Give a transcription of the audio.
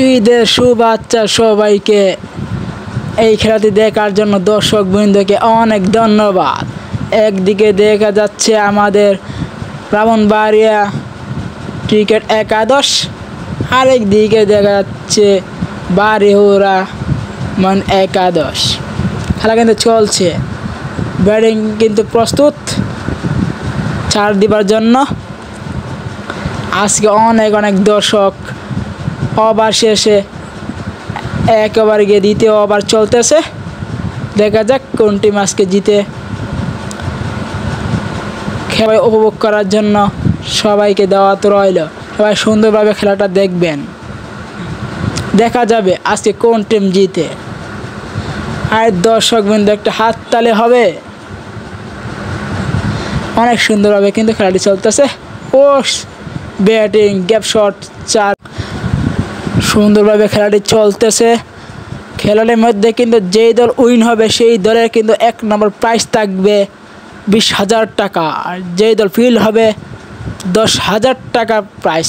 ঈদের শুভেচ্ছা সবাইকে। এই খেলাটি দেখার জন্য দর্শক বৃন্দকে অনেক ধন্যবাদ। একদিকে দেখা যাচ্ছে আমাদের ব্রাহ্মণবাড়িয়া ক্রিকেট একাদশ, আরেক দিকে দেখা যাচ্ছে বাড়িহুরা একাদশ। খেলা কিন্তু চলছে, ব্যাটিং কিন্তু প্রস্তুত ছাড় দিবার জন্য। আজকে অনেক অনেক দর্শক। ওভার শেষে এক ওভার গিয়ে দ্বিতীয় ওভার চলতেছে, দেখা যাক কোন টিম আজকে জিতে। খেলা উপভোগ করার জন্য সবাইকে দাওয়াত রইল, সবাই সুন্দরভাবে খেলাটা দেখবেন। দেখা যাবে আজকে কোন টিম জিতে। আর দর্শক বিন্দু একটা হাততালি হবে। অনেক সুন্দরভাবে কিন্তু খেলাটি চলতেছে। ও ব্যাটিং গ্যাপ শট চার, সুন্দরভাবে খেলাটি চলতেছে। খেলাটির মধ্যে কিন্তু যেই দল উইন হবে সেই দলের কিন্তু 1 নম্বর প্রাইজ থাকবে 20,000 টাকা, আর যেই দল ফিল হবে 10,000 টাকা প্রাইজ।